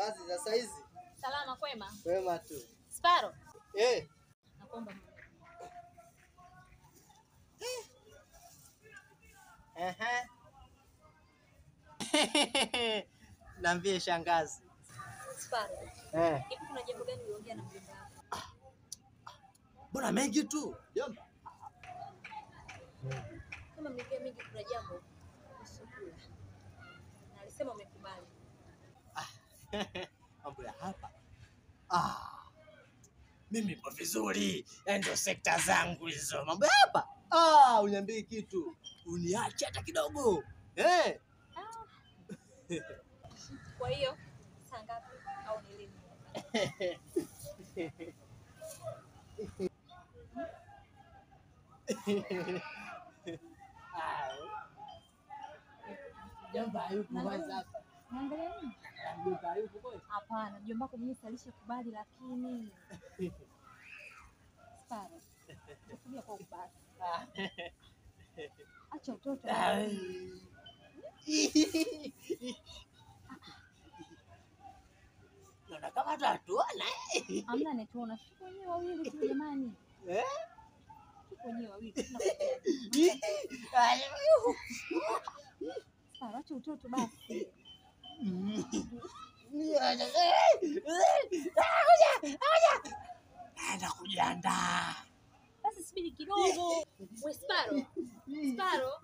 Shangazi za saizi. Salama kwema? Kwema tu. Sparo. Nakuomba. Niambie shangazi. Sparo. Hivi kuna jambo gani uliongea na mjomba wako? Bora mengi tu. Jomba. Kama mlikuwa mengi kuna jambo usukula. Na alisema umekubali. Mambo ya hapa. Mimi nipo vizuri. Ndio sekta zangu hizo. Mambo ya hapa. Uniambie kitu. Uniache hata kidogo. Kwa hiyo saa ngapi au ni lini? Jomba yupo kwanza. Naangalia nini? Jomba yupo kwanza. Hapana, mjomba wako mimi alishakubali lakini Sparo. Tusubiri kwa ubasi. Acha utoto. Naona kama tatuana. Hamna netuona. Sisi wenyewe wawili tu jamani. Sisi wenyewe wawili. Sparo, acha utoto basi. Naenda kujiandaa. Basi subiri kidogo. We Sparo. Sparo.